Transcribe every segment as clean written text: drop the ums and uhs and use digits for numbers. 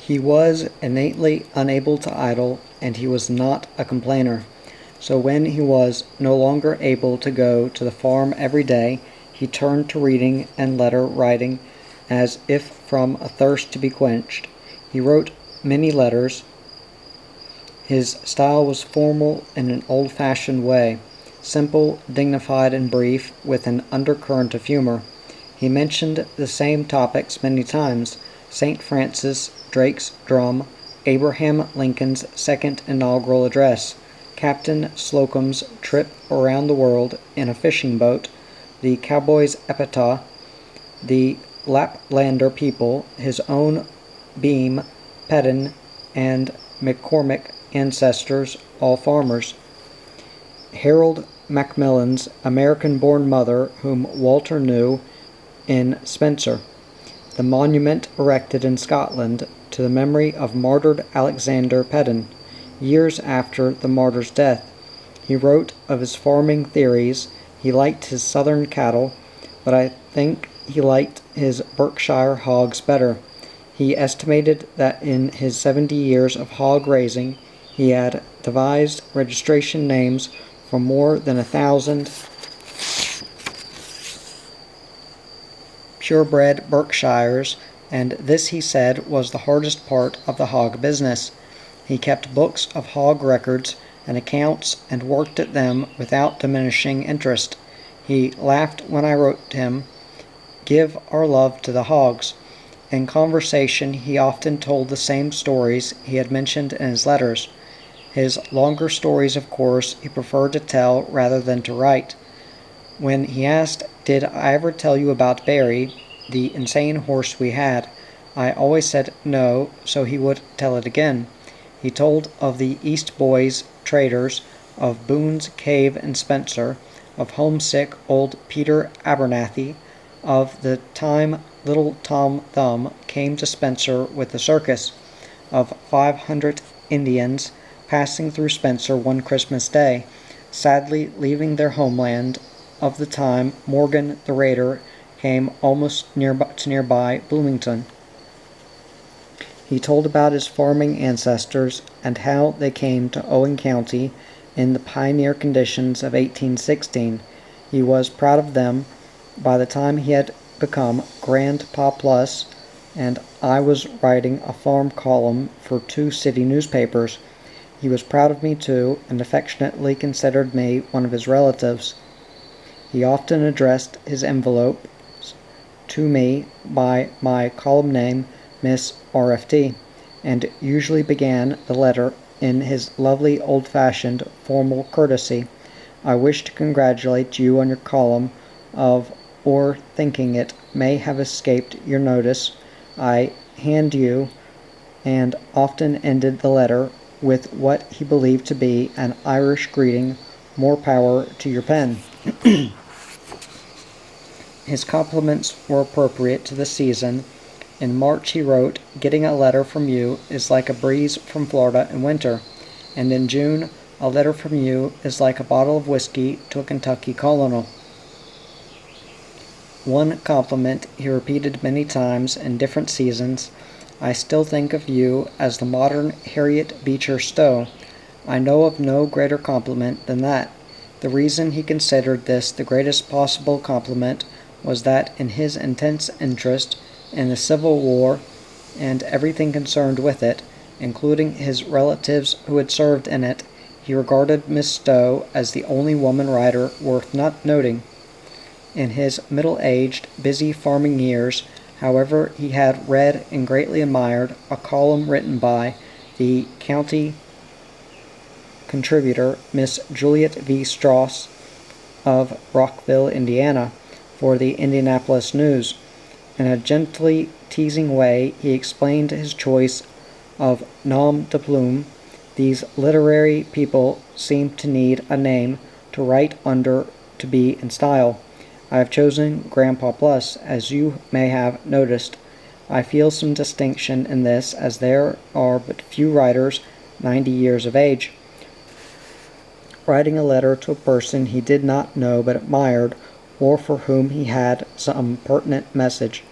He was innately unable to idle, and he was not a complainer. So when he was no longer able to go to the farm every day, he turned to reading and letter writing as if from a thirst to be quenched. He wrote many letters. His style was formal in an old-fashioned way, simple, dignified, and brief, with an undercurrent of humor. He mentioned the same topics many times: St. Francis Drake's drum, Abraham Lincoln's second inaugural address, Captain Slocum's trip around the world in a fishing boat, the cowboy's epitaph, the Laplander people, his own Beam, Peden, and McCormick ancestors, all farmers, Harold Macmillan's American-born mother, whom Walter knew, in Spencer, the monument erected in Scotland to the memory of martyred Alexander Peden, years after the martyr's death. He wrote of his farming theories. He liked his southern cattle, but I think he liked his Berkshire hogs better. He estimated that in his 70 years of hog raising he had devised registration names for more than 1,000 purebred Berkshires, and this, he said, was the hardest part of the hog business. He kept books of hog records and accounts and worked at them without diminishing interest. He laughed when I wrote him, "Give our love to the hogs." In conversation he often told the same stories he had mentioned in his letters. His longer stories, of course, he preferred to tell rather than to write. When he asked, "Did I ever tell you about Barry, the insane horse we had?" I always said no, so he would tell it again. He told of the East Boys traders, of Boone's Cave in Spencer, of homesick old Peter Abernathy, of the time little Tom Thumb came to Spencer with the circus, of 500 Indians passing through Spencer one Christmas day, sadly leaving their homeland, of the time Morgan the Raider came almost to nearby Bloomington. He told about his farming ancestors and how they came to Owen County in the pioneer conditions of 1816. He was proud of them by the time he had become Grandpa Plus, and I was writing a farm column for 2 city newspapers. He was proud of me too, and affectionately considered me one of his relatives. He often addressed his envelopes to me by my column name, Miss RFT, and usually began the letter in his lovely old-fashioned formal courtesy. "I wish to congratulate you on your column of, or thinking it may have escaped your notice, I hand you," and often ended the letter with what he believed to be an Irish greeting, "More power to your pen." His compliments were appropriate to the season. In March he wrote, "Getting a letter from you is like a breeze from Florida in winter," and in June, "A letter from you is like a bottle of whiskey to a Kentucky colonel." One compliment he repeated many times in different seasons: "I still think of you as the modern Harriet Beecher Stowe." I know of no greater compliment than that. The reason he considered this the greatest possible compliment was that in his intense interest in the Civil War and everything concerned with it, including his relatives who had served in it, he regarded Miss Stowe as the only woman writer worth not noting. In his middle-aged, busy farming years, however, he had read and greatly admired a column written by the county contributor, Miss Juliet V. Strauss of Rockville, Indiana, for the Indianapolis News. In a gently teasing way, he explained his choice of nom de plume. These literary people seem to need a name to write under to be in style. I have chosen Grandpa Plus, as you may have noticed. I feel some distinction in this, as there are but few writers 90 years of age. Writing a letter to a person he did not know but admired, or for whom he had some pertinent message,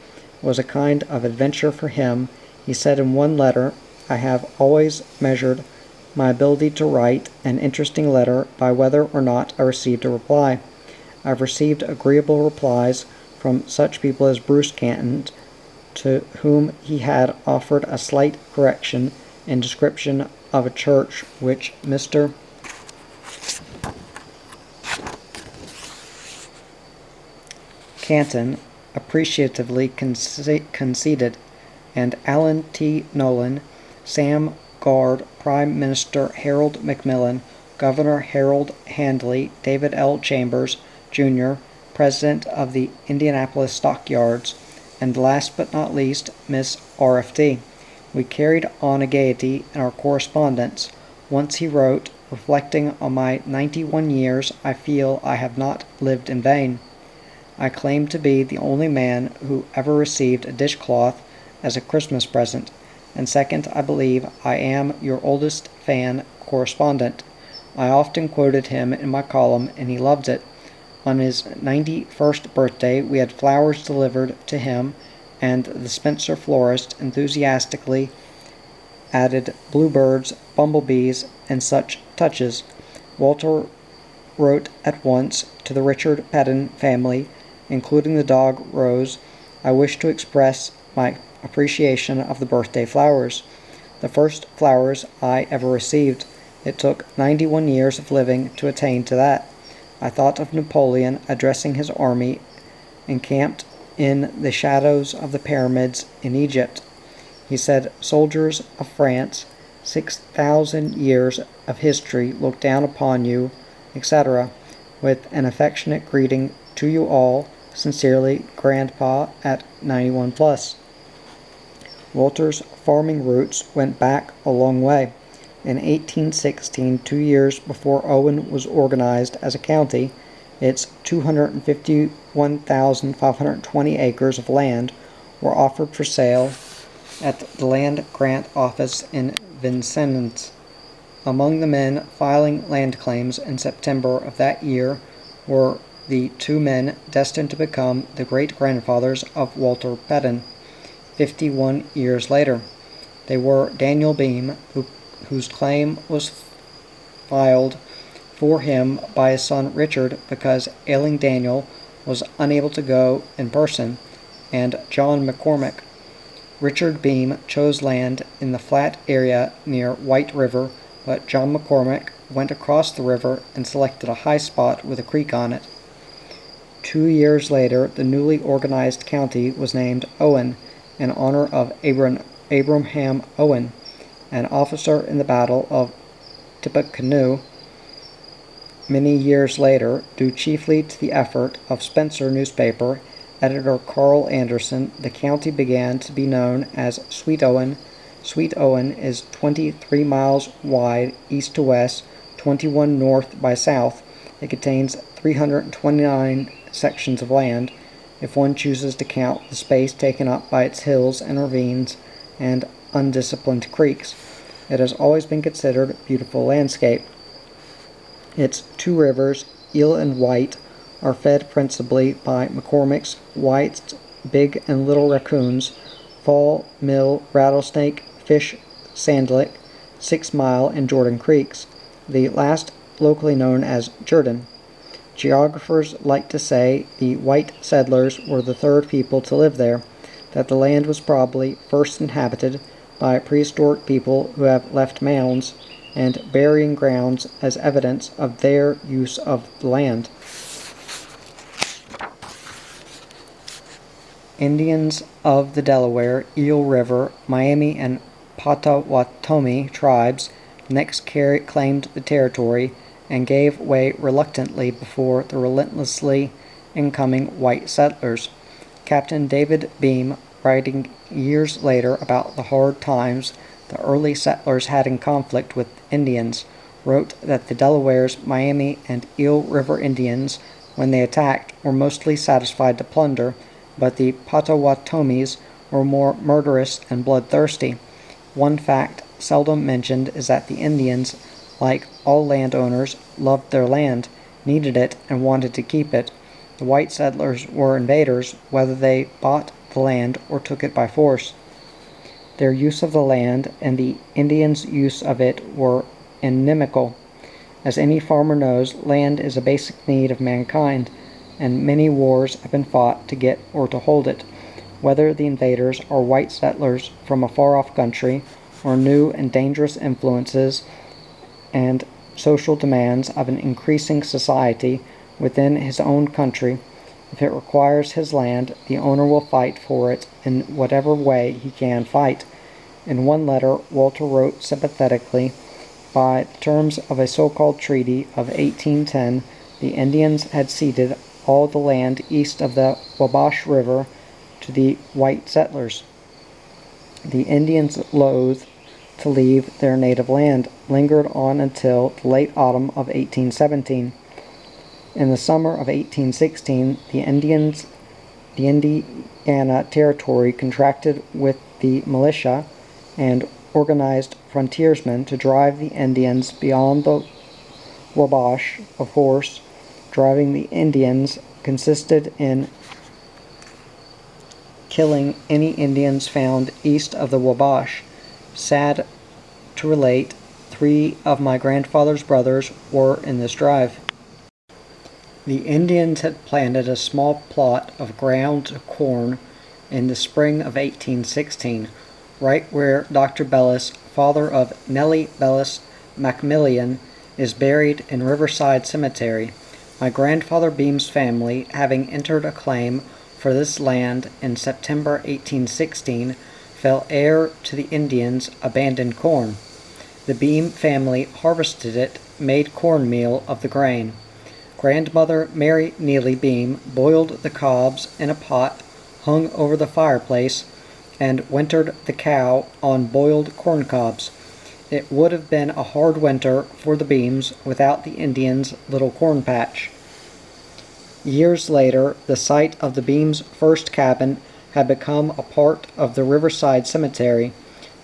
was a kind of adventure for him. He said in one letter, "I have always measured my ability to write an interesting letter by whether or not I received a reply. I've received agreeable replies from such people as Bruce Canton, to whom he had offered a slight correction in description of a church which Mr. Canton appreciatively conceded, and Allen T. Nolan, Sam Guard, Prime Minister Harold Macmillan, Governor Harold Handley, David L. Chambers, Jr., President of the Indianapolis Stockyards, and last but not least, Miss RFD. We carried on a gaiety in our correspondence. Once he wrote, reflecting on my 91 years, I feel I have not lived in vain. I claim to be the only man who ever received a dishcloth as a Christmas present, and second, I believe I am your oldest fan correspondent. I often quoted him in my column, and he loved it. On his 91st birthday, we had flowers delivered to him, and the Spencer florist enthusiastically added bluebirds, bumblebees, and such touches. Walter wrote at once to the Richard Peden family, including the dog Rose. I wish to express my appreciation of the birthday flowers. The first flowers I ever received. It took 91 years of living to attain to that. I thought of Napoleon addressing his army encamped in the shadows of the pyramids in Egypt. He said, "Soldiers of France, 6,000 years of history look down upon you," etc., with an affectionate greeting to you all. Sincerely, Grandpa at 91 plus. Walter's farming roots went back a long way. In 1816, 2 years before Owen was organized as a county, its 251,520 acres of land were offered for sale at the Land Grant Office in Vincennes. Among the men filing land claims in September of that year were the two men destined to become the great-grandfathers of Walter Peden, 51 years later. They were Daniel Beam, whose claim was filed for him by his son Richard because ailing Daniel was unable to go in person, and John McCormick. Richard Beam chose land in the flat area near White River, but John McCormick went across the river and selected a high spot with a creek on it. 2 years later, the newly organized county was named Owen in honor of Abraham Owen, an officer in the Battle of Tippecanoe. Many years later, due chiefly to the effort of Spencer newspaper editor Carl Anderson, the county began to be known as Sweet Owen. Sweet Owen is 23 miles wide east to west, 21 north by south. It contains 329 sections of land, if one chooses to count the space taken up by its hills and ravines and undisciplined creeks. It has always been considered a beautiful landscape. Its two rivers, Eel and White, are fed principally by McCormick's, White's, Big and Little Raccoons, Fall, Mill, Rattlesnake, Fish, Sandlick, 6 Mile, and Jordan Creeks, the last locally known as Jordan. Geographers like to say the white settlers were the third people to live there, that the land was probably first inhabited by prehistoric people who have left mounds and burying grounds as evidence of their use of the land. Indians of the Delaware, Eel River, Miami, and Potawatomi tribes next claimed the territory and gave way reluctantly before the relentlessly incoming white settlers. Captain David Beam, writing years later about the hard times the early settlers had in conflict with Indians, wrote that the Delawares, Miami, and Eel River Indians, when they attacked, were mostly satisfied to plunder, but the Potawatomis were more murderous and bloodthirsty. One fact seldom mentioned is that the Indians, like all landowners, loved their land, needed it, and wanted to keep it. The white settlers were invaders, whether they bought the land or took it by force. Their use of the land and the Indians' use of it were inimical. As any farmer knows, land is a basic need of mankind, and many wars have been fought to get or to hold it, whether the invaders are white settlers from a far-off country, or new and dangerous influences and social demands of an increasing society within his own country. If it requires his land, the owner will fight for it in whatever way he can fight. In one letter, Walter wrote sympathetically, by the terms of a so-called treaty of 1810, the Indians had ceded all the land east of the Wabash River to the white settlers. The Indians, loath to leave their native land, lingered on until the late autumn of 1817. In the summer of 1816, the Indiana Territory contracted with the militia and organized frontiersmen to drive the Indians beyond the Wabash. Of course, driving the Indians consisted in killing any Indians found east of the Wabash. Sad to relate, 3 of my grandfather's brothers were in this drive. The Indians had planted a small plot of ground corn in the spring of 1816, right where Dr. Bellis, father of Nellie Bellis Macmillan, is buried in Riverside Cemetery. My grandfather Beam's family, having entered a claim for this land in September 1816, fell heir to the Indians' abandoned corn. The Beam family harvested it, made cornmeal of the grain. Grandmother Mary Neely Beam boiled the cobs in a pot hung over the fireplace and wintered the cow on boiled corn cobs. It would have been a hard winter for the Beams without the Indians' little corn patch. Years later, the site of the Beams' first cabin had become a part of the Riverside Cemetery.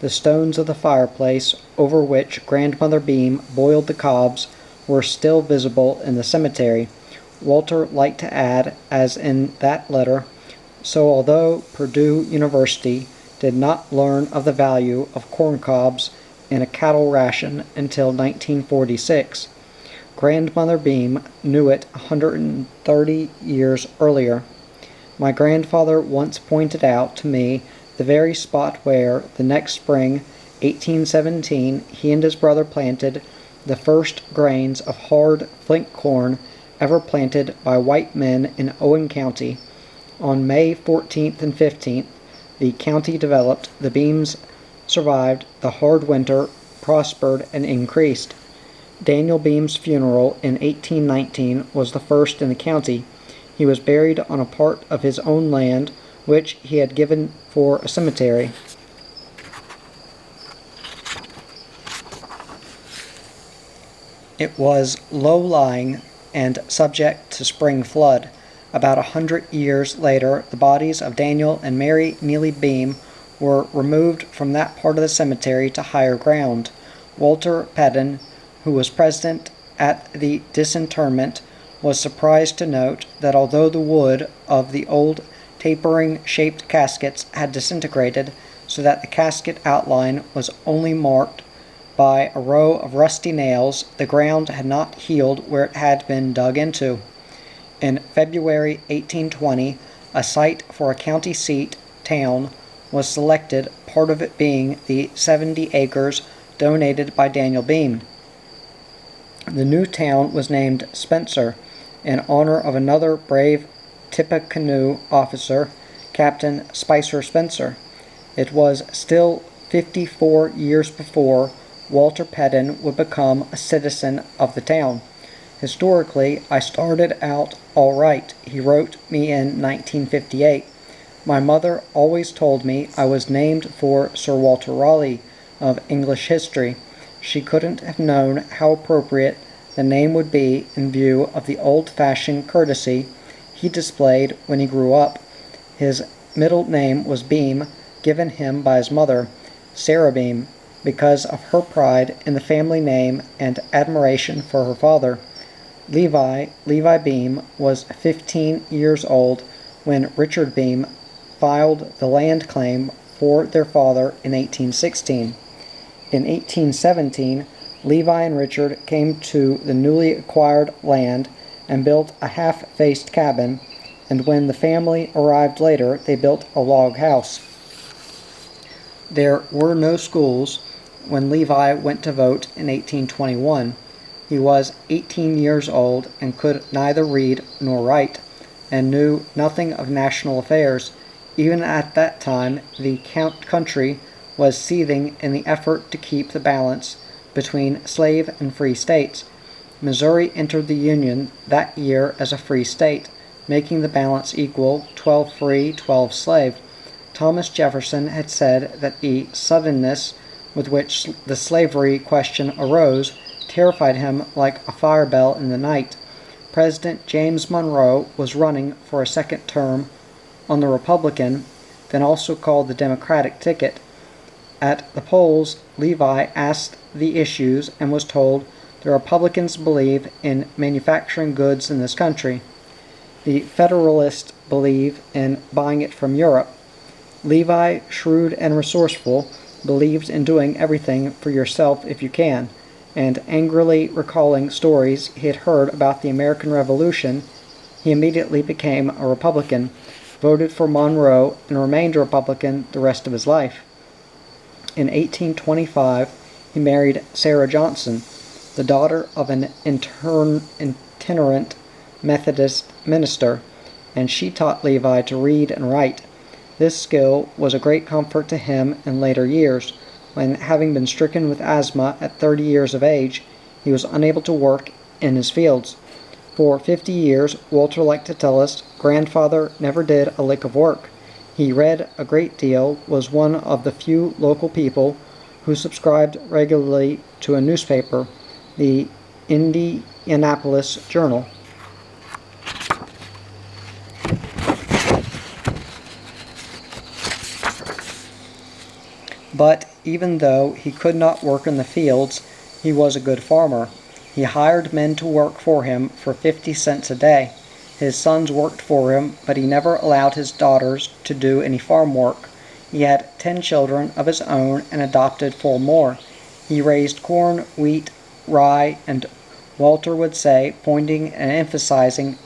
The stones of the fireplace over which Grandmother Beam boiled the cobs were still visible in the cemetery. Walter liked to add, as in that letter, so although Purdue University did not learn of the value of corn cobs in a cattle ration until 1946, Grandmother Beam knew it 130 years earlier. My grandfather once pointed out to me the very spot where, the next spring, 1817, he and his brother planted the first grains of hard flint corn ever planted by white men in Owen County. On May 14th and 15th, the county developed, the Beams survived the hard winter, prospered, and increased. Daniel Beam's funeral in 1819 was the first in the county. He was buried on a part of his own land, which he had given for a cemetery. It was low-lying and subject to spring flood. About 100 years later, the bodies of Daniel and Mary Neely Beam were removed from that part of the cemetery to higher ground. Walter Peden, who was present at the disinterment, was surprised to note that although the wood of the old tapering-shaped caskets had disintegrated so that the casket outline was only marked by a row of rusty nails, the ground had not healed where it had been dug into. In February 1820, a site for a county seat town was selected, part of it being the 70 acres donated by Daniel Beam. The new town was named Spencer, in honor of another brave Tippecanoe officer, Captain Spicer Spencer. It was still 54 years before Walter Peden would become a citizen of the town. Historically, I started out all right, he wrote me in 1958. My mother always told me I was named for Sir Walter Raleigh of English history. She couldn't have known how appropriate the name would be in view of the old-fashioned courtesy he displayed when he grew up. His middle name was Beam, given him by his mother, Sarah Beam, because of her pride in the family name and admiration for her father. Levi Beam, was 15 years old when Richard Beam filed the land claim for their father in 1816. In 1817, Levi and Richard came to the newly acquired land and built a half-faced cabin, and when the family arrived later, they built a log house. There were no schools when Levi went to vote in 1821. He was 18 years old and could neither read nor write, and knew nothing of national affairs. Even at that time, the country was seething in the effort to keep the balance between slave and free states. Missouri entered the Union that year as a free state, making the balance equal, 12 free, 12 slave. Thomas Jefferson had said that the suddenness with which the slavery question arose terrified him like a fire bell in the night. President James Monroe was running for a second term on the Republican, then also called the Democratic ticket. At the polls, Levi asked the issues and was told the Republicans believe in manufacturing goods in this country. The Federalists believe in buying it from Europe. Levi, shrewd and resourceful, believed in doing everything for yourself if you can, and angrily recalling stories he had heard about the American Revolution, he immediately became a Republican, voted for Monroe, and remained a Republican the rest of his life. In 1825, he married Sarah Johnson, the daughter of an itinerant Methodist minister, and she taught Levi to read and write. This skill was a great comfort to him in later years, when, having been stricken with asthma at 30 years of age, he was unable to work in his fields. For 50 years, Walter liked to tell us, grandfather never did a lick of work. He read a great deal, was one of the few local people who subscribed regularly to a newspaper, the Indianapolis Journal. But even though he could not work in the fields, he was a good farmer. He hired men to work for him for 50 cents a day. His sons worked for him, but he never allowed his daughters to do any farm work. He had 10 children of his own and adopted 4 more. He raised corn, wheat, rye, and Walter would say, pointing and emphasizing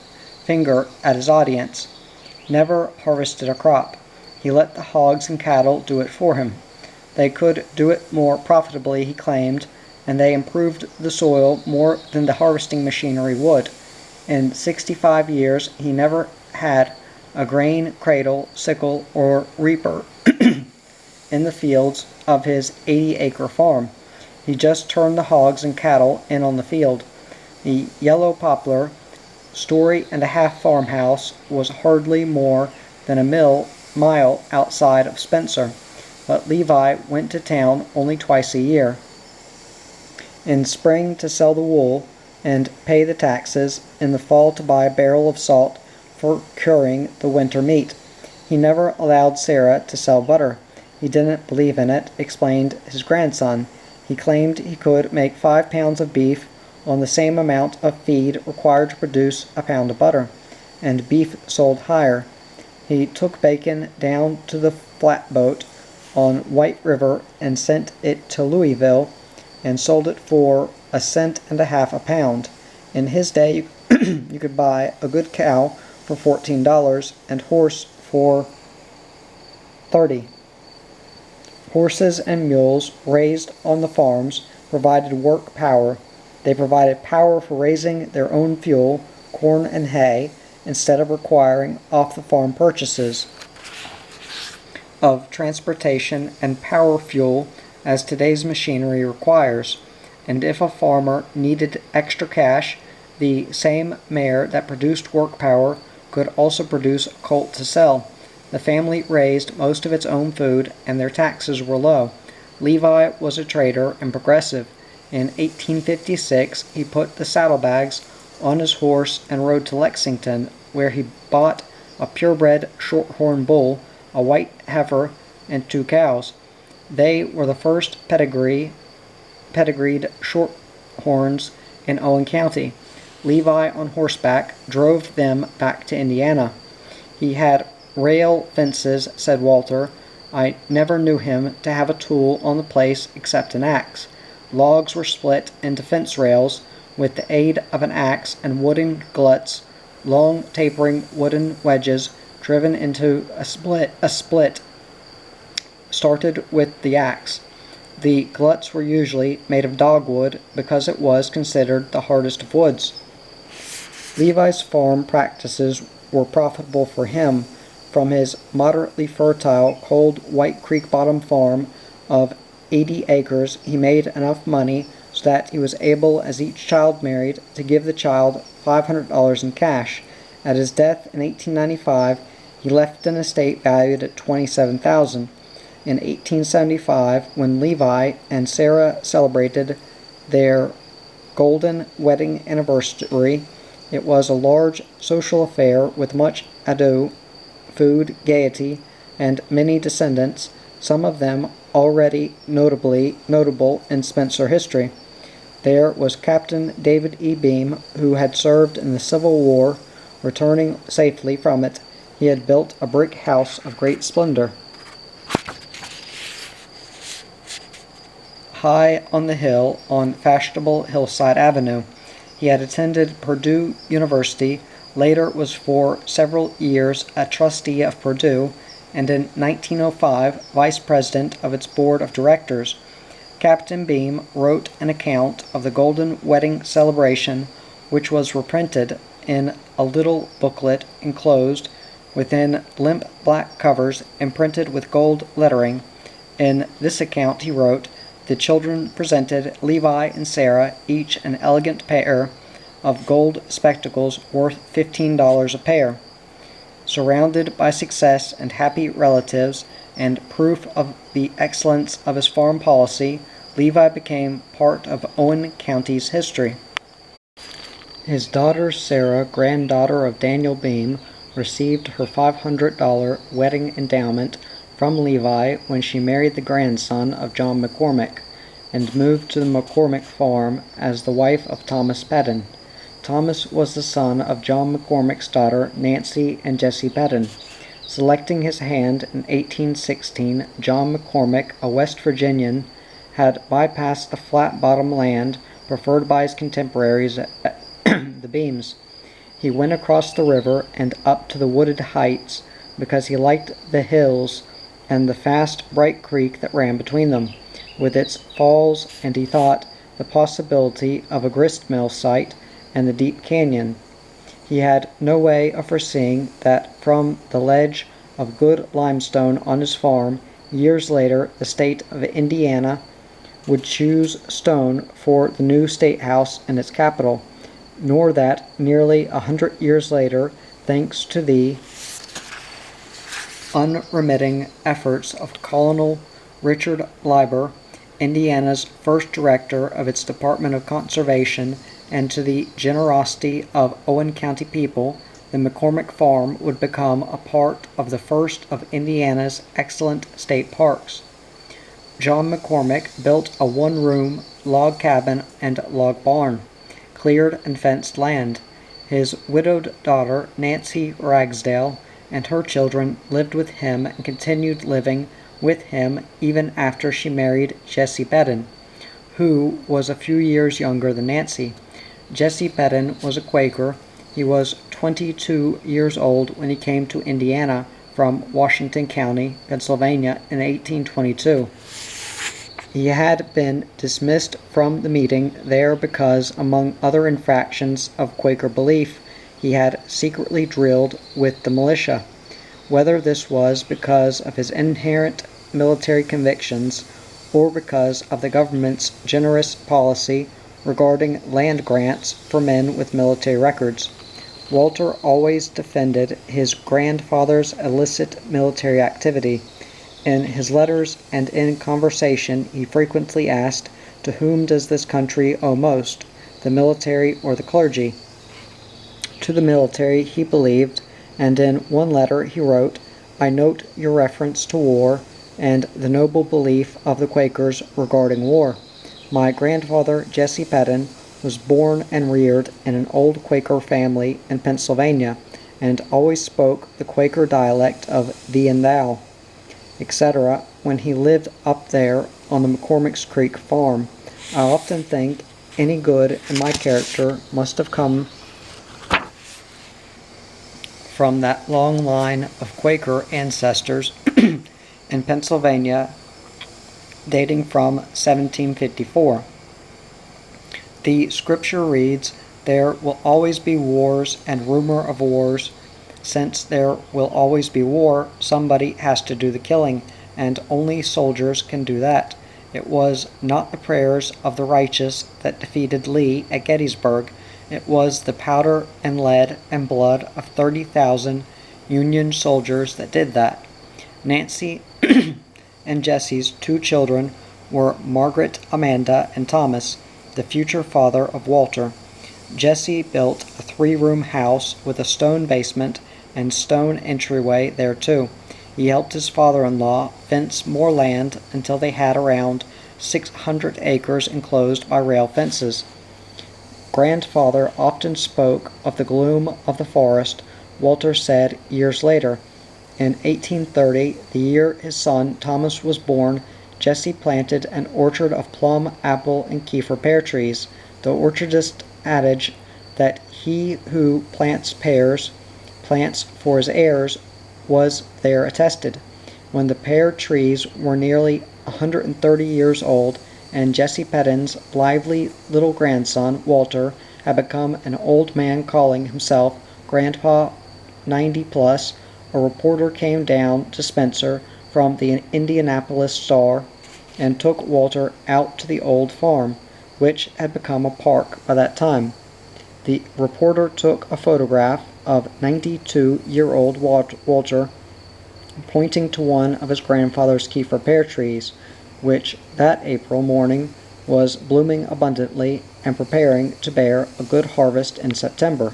finger at his audience, never harvested a crop. He let the hogs and cattle do it for him. They could do it more profitably, he claimed, and they improved the soil more than the harvesting machinery would. In 65 years, he never had a grain cradle, sickle, or reaper in the fields of his 80-acre farm. He just turned the hogs and cattle in on the field. The yellow poplar, story-and-a-half farmhouse was hardly more than a mile outside of Spencer, but Levi went to town only twice a year. In spring to sell the wool and pay the taxes, in the fall to buy a barrel of salt for curing the winter meat. He never allowed Sarah to sell butter. He didn't believe in it, explained his grandson. He claimed he could make 5 pounds of beef on the same amount of feed required to produce a pound of butter, and beef sold higher. He took bacon down to the flatboat on White River and sent it to Louisville and sold it for 1.50 cents a pound. In his day, you could buy a good cow for $14 and horse for $30. Horses and mules raised on the farms provided work power. They provided power for raising their own fuel, corn and hay, instead of requiring off-the-farm purchases of transportation and power fuel as today's machinery requires. And if a farmer needed extra cash, the same mare that produced work power could also produce a colt to sell. The family raised most of its own food, and their taxes were low. Levi was a trader and progressive. In 1856, he put the saddlebags on his horse and rode to Lexington, where he bought a purebred shorthorn bull, a white heifer, and 2 cows. They were the first pedigreed shorthorns in Owen County. Levi, on horseback, drove them back to Indiana. He had rail fences, said Walter, I never knew him to have a tool on the place except an axe. Logs were split into fence rails with the aid of an axe and wooden gluts, long tapering wooden wedges driven into a split started with the axe. The gluts were usually made of dogwood because it was considered the hardest of woods. Levi's farm practices were profitable for him. From his moderately fertile, cold White Creek Bottom farm of 80 acres, he made enough money so that he was able, as each child married, to give the child $500 in cash. At his death in 1895, he left an estate valued at $27,000. In 1875, when Levi and Sarah celebrated their golden wedding anniversary, it was a large social affair with much ado, food, gaiety, and many descendants, some of them already notable in Spencer history. There was Captain David E. Beam, who had served in the Civil War. Returning safely from it, he had built a brick house of great splendor high on the hill on fashionable Hillside Avenue. He had attended Purdue University, later was for several years a trustee of Purdue, and in 1905 vice president of its board of directors. Captain Beam wrote an account of the golden wedding celebration, which was reprinted in a little booklet enclosed within limp black covers and printed with gold lettering. In this account he wrote, "The children presented Levi and Sarah each an elegant pair of gold spectacles worth $15 a pair." Surrounded by success and happy relatives and proof of the excellence of his farm policy, Levi became part of Owen County's history. His daughter Sarah, granddaughter of Daniel Beam, received her $500 wedding endowment from Levi when she married the grandson of John McCormick, and moved to the McCormick farm as the wife of Thomas Peden. Thomas was the son of John McCormick's daughter Nancy and Jessie Peden. Selecting his hand in 1816, John McCormick, a West Virginian, had bypassed the flat-bottom land preferred by his contemporaries the Beams. He went across the river and up to the wooded heights because he liked the hills and the fast, bright creek that ran between them, with its falls, and he thought the possibility of a grist mill site and the deep canyon. He had no way of foreseeing that from the ledge of good limestone on his farm, years later, the state of Indiana would choose stone for the new state house and its capital, nor that nearly 100 years later, thanks to the unremitting efforts of Colonel Richard Lieber, Indiana's first director of its Department of Conservation, and to the generosity of Owen County people, the McCormick Farm would become a part of the first of Indiana's excellent state parks. John McCormick built a one-room log cabin and log barn, cleared and fenced land. His widowed daughter, Nancy Ragsdale, and her children lived with him and continued living with him even after she married Jessie Peden, who was a few years younger than Nancy. Jessie Peden was a Quaker. He was 22 years old when he came to Indiana from Washington County, Pennsylvania in 1822. He had been dismissed from the meeting there because, among other infractions of Quaker belief, he had secretly drilled with the militia. Whether this was because of his inherent military convictions or because of the government's generous policy regarding land grants for men with military records, Walter always defended his grandfather's illicit military activity. In his letters and in conversation, he frequently asked, "To whom does this country owe most, the military or the clergy?" To the military, he believed, and in one letter he wrote, "I note your reference to war and the noble belief of the Quakers regarding war. My grandfather, Jessie Peden, was born and reared in an old Quaker family in Pennsylvania, and always spoke the Quaker dialect of thee and thou. etc., when he lived up there on the McCormick's Creek farm. I often think any good in my character must have come from that long line of Quaker ancestors in Pennsylvania dating from 1754. The scripture reads, "There will always be wars and rumor of wars. Since there will always be war, somebody has to do the killing, and only soldiers can do that. It was not the prayers of the righteous that defeated Lee at Gettysburg. It was the powder and lead and blood of 30,000 Union soldiers that did that." Nancy and Jesse's two children were Margaret, Amanda, and Thomas, the future father of Walter. Jesse built a 3-room house with a stone basement and stone entryway there too. He helped his father-in-law fence more land until they had around 600 acres enclosed by rail fences. Grandfather often spoke of the gloom of the forest. Walter said years later, in 1830, the year his son Thomas was born, Jesse planted an orchard of plum, apple, and Kiefer pear trees. The orchardist adage that he who plants pears plants for his heirs was there attested. When the pear trees were nearly 130 years old, and Jesse Peden's lively little grandson, Walter, had become an old man calling himself Grandpa 90 plus, a reporter came down to Spencer from the Indianapolis Star and took Walter out to the old farm, which had become a park by that time. The reporter took a photograph of 92-year-old Walter pointing to one of his grandfather's Kiefer pear trees, which that April morning was blooming abundantly and preparing to bear a good harvest in September.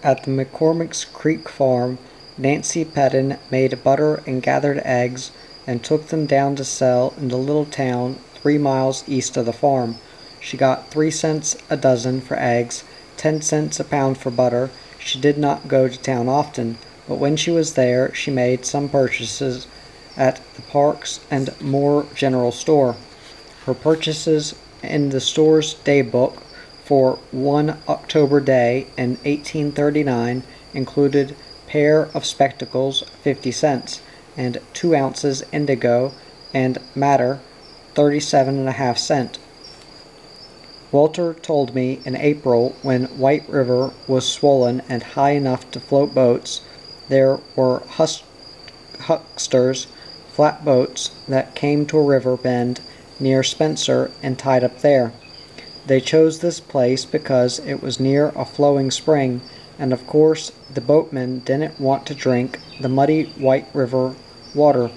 At the McCormick's Creek farm, Nancy Peden made butter and gathered eggs and took them down to sell in the little town 3 miles east of the farm. She got 3 cents a dozen for eggs, 10 cents a pound for butter. She did not go to town often, but when she was there she made some purchases at the Parks and More General Store. Her purchases in the store's daybook for one October day in 1839 included pair of spectacles, 50 cents, and 2 ounces indigo and madder, 37.5 cents. Walter told me in April, when White River was swollen and high enough to float boats, there were hucksters, flatboats that came to a river bend near Spencer and tied up there. They chose this place because it was near a flowing spring, and of course the boatmen didn't want to drink the muddy White River water.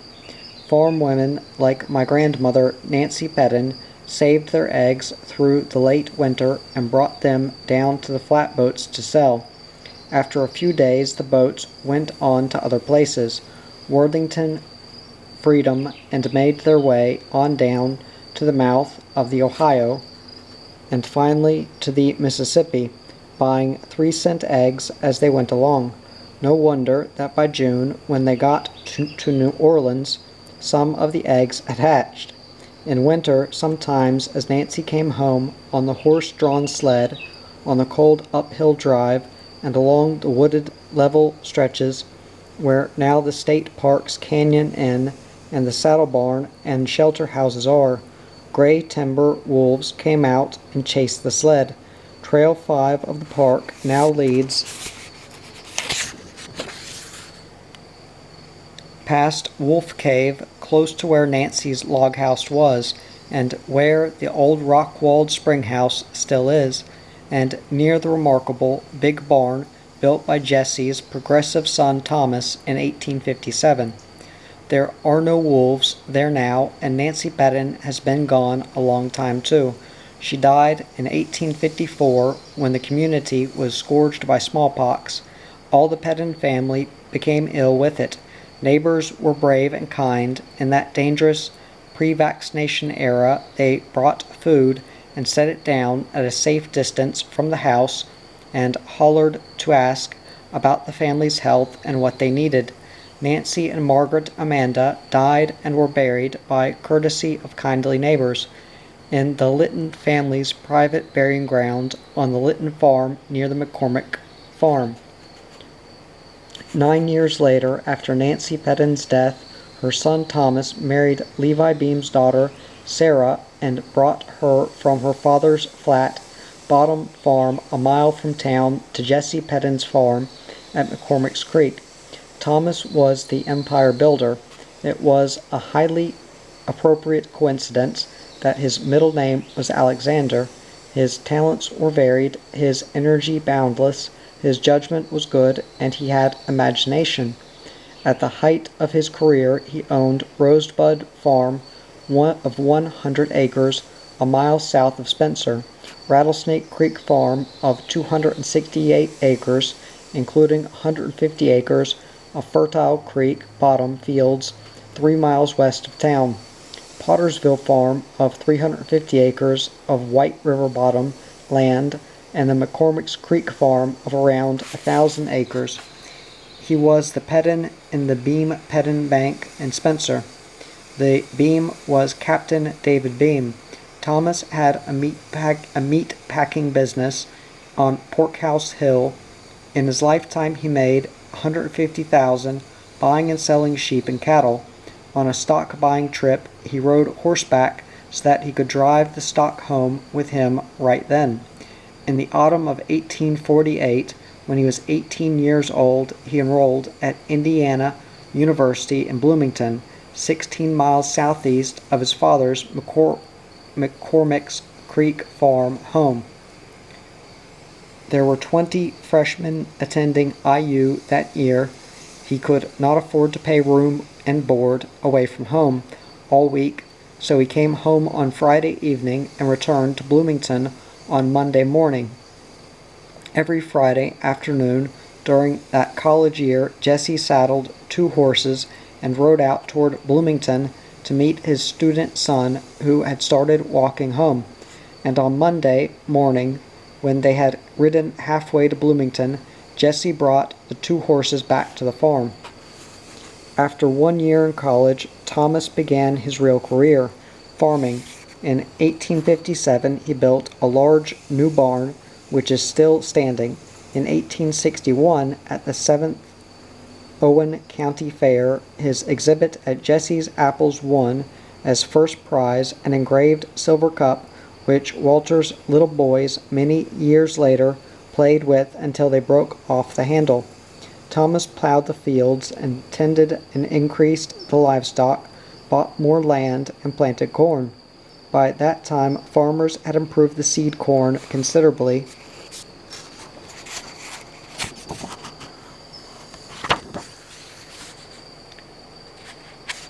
Farm women like my grandmother, Nancy Peden, saved their eggs through the late winter and brought them down to the flatboats to sell. After a few days the boats went on to other places, Worthington, Freedom, and made their way on down to the mouth of the Ohio, and finally to the Mississippi, buying 3-cent eggs as they went along. No wonder that by June, when they got to New Orleans, some of the eggs had hatched. In winter, sometimes as Nancy came home on the horse-drawn sled, on the cold uphill drive, and along the wooded level stretches where now the state parks canyon in and the saddle barn and shelter houses are, gray timber wolves came out and chased the sled. Trail 5 of the park now leads past Wolf Cave, close to where Nancy's log house was, and where the old rock-walled spring house still is, and near the remarkable big barn built by Jesse's progressive son Thomas in 1857. There are no wolves there now, and Nancy Peden has been gone a long time too. She died in 1854 when the community was scourged by smallpox. All the Peden family became ill with it. Neighbors were brave and kind. In that dangerous pre-vaccination era, they brought food and set it down at a safe distance from the house and hollered to ask about the family's health and what they needed. Nancy and Margaret Amanda died and were buried by courtesy of kindly neighbors in the Litton family's private burying ground on the Litton farm near the McCormick farm. 9 years later, after Nancy Peden's death, her son Thomas married Levi Beam's daughter Sarah and brought her from her father's flat bottom farm a mile from town to Jesse Peden's farm at McCormick's Creek. Thomas was the empire builder. It was a highly appropriate coincidence that his middle name was Alexander. His talents were varied, his energy boundless, his judgment was good, and he had imagination. At the height of his career, he owned Rosebud Farm, one of 100 acres, a mile south of Spencer, Rattlesnake Creek Farm of 268 acres, including 150 acres of fertile creek bottom fields 3 miles west of town, Pottersville Farm of 350 acres of White River bottom land, and the McCormick's Creek Farm of around 1,000 acres. He was the Peden in the Beam Peden Bank in Spencer. The Beam was Captain David Beam. Thomas had a meat packing business on Porkhouse Hill. In his lifetime he made $150,000 buying and selling sheep and cattle. On a stock buying trip, he rode horseback so that he could drive the stock home with him right then. In the autumn of 1848, when he was 18 years old, he enrolled at Indiana University in Bloomington, 16 miles southeast of his father's McCormick's Creek Farm home. There were 20 freshmen attending IU that year. He could not afford to pay room and board away from home all week, so he came home on Friday evening and returned to Bloomington on Monday morning. Every Friday afternoon during that college year, Jesse saddled 2 horses and rode out toward Bloomington to meet his student son who had started walking home. And on Monday morning, when they had ridden halfway to Bloomington, Jesse brought the 2 horses back to the farm. After 1 year in college, Thomas began his real career, farming. In 1857, he built a large new barn, which is still standing. In 1861, at the 7th Owen County Fair, his exhibit at Jesse's Apples won as first prize an engraved silver cup, which Walter's little boys many years later played with until they broke off the handle. Thomas plowed the fields and tended and increased the livestock, bought more land, and planted corn. By that time, farmers had improved the seed corn considerably.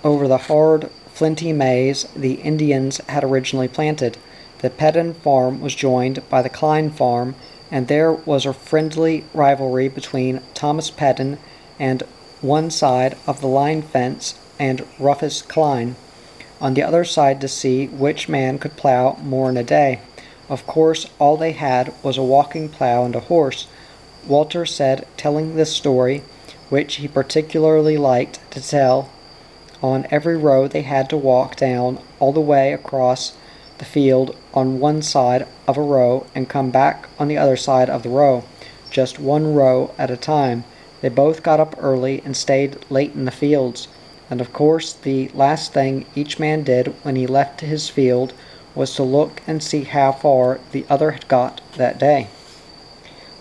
Over the hard, flinty maize the Indians had originally planted. The Peden farm was joined by the Klein farm, and there was a friendly rivalry between Thomas Peden and one side of the line fence and Rufus Klein on the other side to see which man could plow more in a day. Of course, all they had was a walking plow and a horse. Walter said, telling this story, which he particularly liked to tell, on every row they had to walk down all the way across the field on one side of a row and come back on the other side of the row, just one row at a time. They both got up early and stayed late in the fields, and of course the last thing each man did when he left his field was to look and see how far the other had got that day.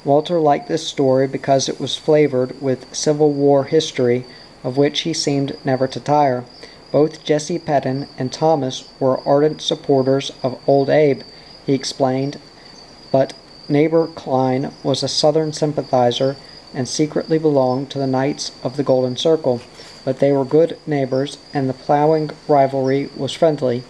Walter liked this story because it was flavored with Civil War history, of which he seemed never to tire. Both Jesse Peden and Thomas were ardent supporters of Old Abe, he explained, but neighbor Klein was a Southern sympathizer and secretly belonged to the Knights of the Golden Circle, but they were good neighbors, and the plowing rivalry was friendly.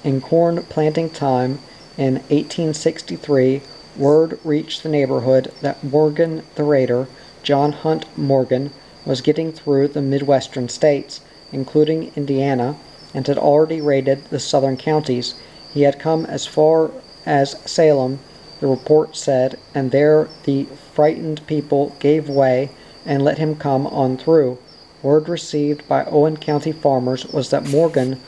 In corn planting time in 1863, word reached the neighborhood that Morgan the Raider, John Hunt Morgan, was getting through the Midwestern states, including Indiana, and had already raided the southern counties. He had come as far as Salem, the report said, and there the frightened people gave way and let him come on through. Word received by Owen County farmers was that Morgan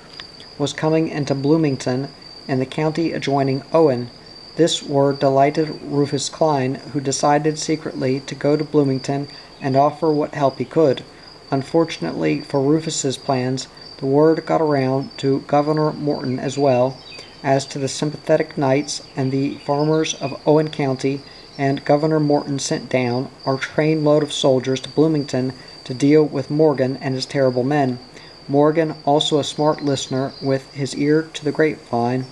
was coming into Bloomington and the county adjoining Owen. This word delighted Rufus Klein, who decided secretly to go to Bloomington and offer what help he could. Unfortunately for Rufus's plans, the word got around to Governor Morton as well as to the sympathetic knights and the farmers of Owen County, and Governor Morton sent down a trainload of soldiers to Bloomington to deal with Morgan and his terrible men. Morgan, also a smart listener with his ear to the grapevine,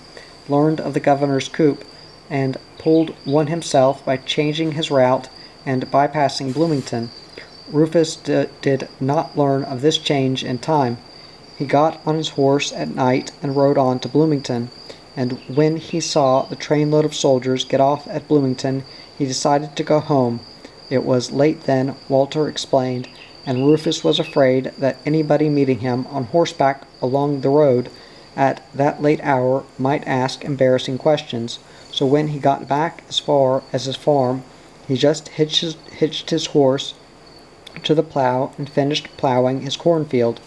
learned of the governor's coup and pulled one himself by changing his route and bypassing Bloomington. Rufus did not learn of this change in time. He got on his horse at night and rode on to Bloomington, and when he saw the trainload of soldiers get off at Bloomington, he decided to go home. It was late then, Walter explained, and Rufus was afraid that anybody meeting him on horseback along the road at that late hour might ask embarrassing questions. So when he got back as far as his farm, he just hitched his horse to the plow and finished plowing his cornfield.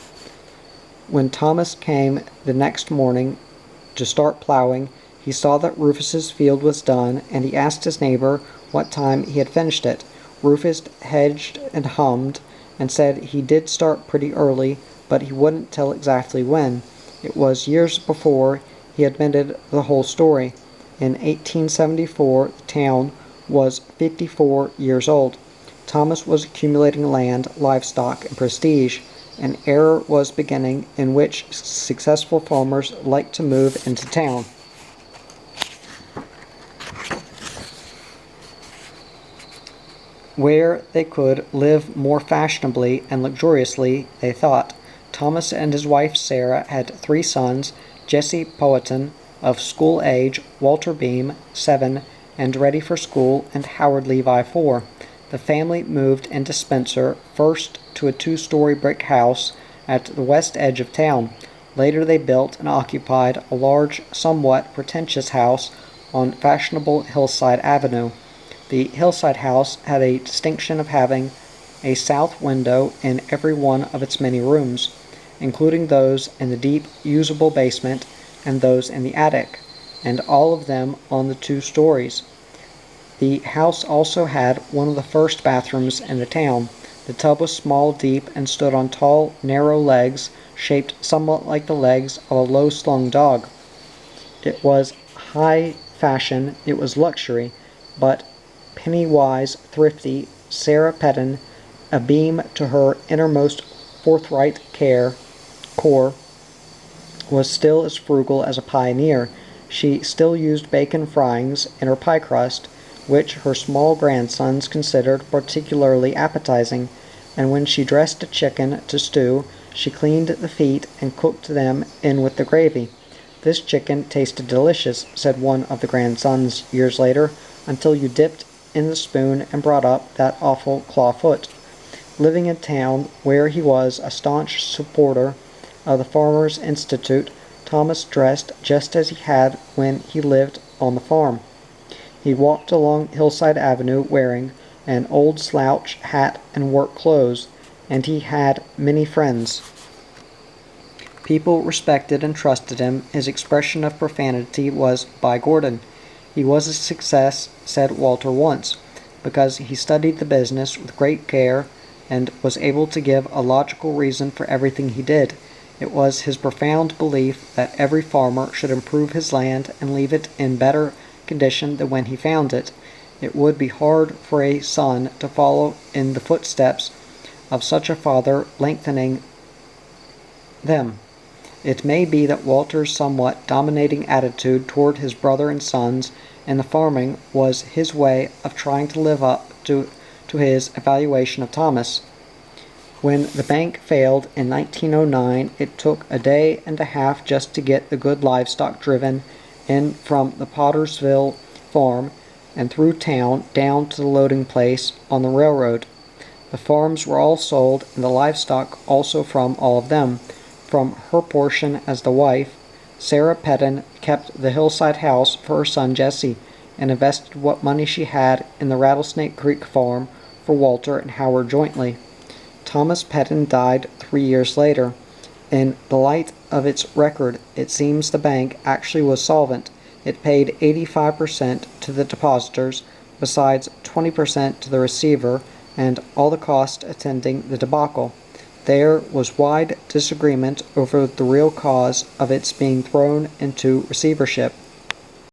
When Thomas came the next morning to start plowing, he saw that Rufus's field was done, and he asked his neighbor what time he had finished it. Rufus hedged and hummed and said he did start pretty early, but he wouldn't tell exactly when. It was years before he admitted the whole story. In 1874, the town was 54 years old. Thomas was accumulating land, livestock, and prestige. An era was beginning in which successful farmers liked to move into town. Where they could live more fashionably and luxuriously, they thought. Thomas and his wife Sarah had 3 sons, Jesse Powhatan, of school age, Walter Beam, 7, and ready for school, and Howard Levi, 4. The family moved into Spencer, first to a 2-story brick house at the west edge of town. Later they built and occupied a large, somewhat pretentious house on fashionable Hillside Avenue. The Hillside house had a distinction of having a south window in every one of its many rooms, including those in the deep, usable basement and those in the attic, and all of them on the 2 stories. The house also had one of the first bathrooms in the town. The tub was small, deep, and stood on tall, narrow legs, shaped somewhat like the legs of a low-slung dog. It was high fashion, it was luxury, but penny-wise, thrifty Sarah Peden, a beam to her innermost forthright core, was still as frugal as a pioneer. She still used bacon fryings in her pie crust, which her small grandsons considered particularly appetizing, and when she dressed a chicken to stew, she cleaned the feet and cooked them in with the gravy. "This chicken tasted delicious," said one of the grandsons years later, "until you dipped in the spoon and brought up that awful clawfoot." Living in town, where he was a staunch supporter of the Farmers' Institute, Thomas dressed just as he had when he lived on the farm. He walked along Hillside Avenue wearing an old slouch hat and work clothes, and he had many friends. People respected and trusted him. His expression of profanity was "by Gordon." He was a success, said Walter once, because he studied the business with great care and was able to give a logical reason for everything he did. It was his profound belief that every farmer should improve his land and leave it in better condition than when he found it. It would be hard for a son to follow in the footsteps of such a father, lengthening them. It may be that Walter's somewhat dominating attitude toward his brother and sons in the farming was his way of trying to live up to his evaluation of Thomas. When the bank failed in 1909, it took a day and a half just to get the good livestock driven in from the Pottersville farm and through town down to the loading place on the railroad. The farms were all sold, and the livestock also from all of them. From her portion as the wife, Sarah Peden kept the Hillside house for her son Jesse, and invested what money she had in the Rattlesnake Creek farm for Walter and Howard jointly. Thomas Peden died 3 years later. In the light of its record, it seems the bank actually was solvent. It paid 85% to the depositors, besides 20% to the receiver, and all the costs attending the debacle. There was wide disagreement over the real cause of its being thrown into receivership.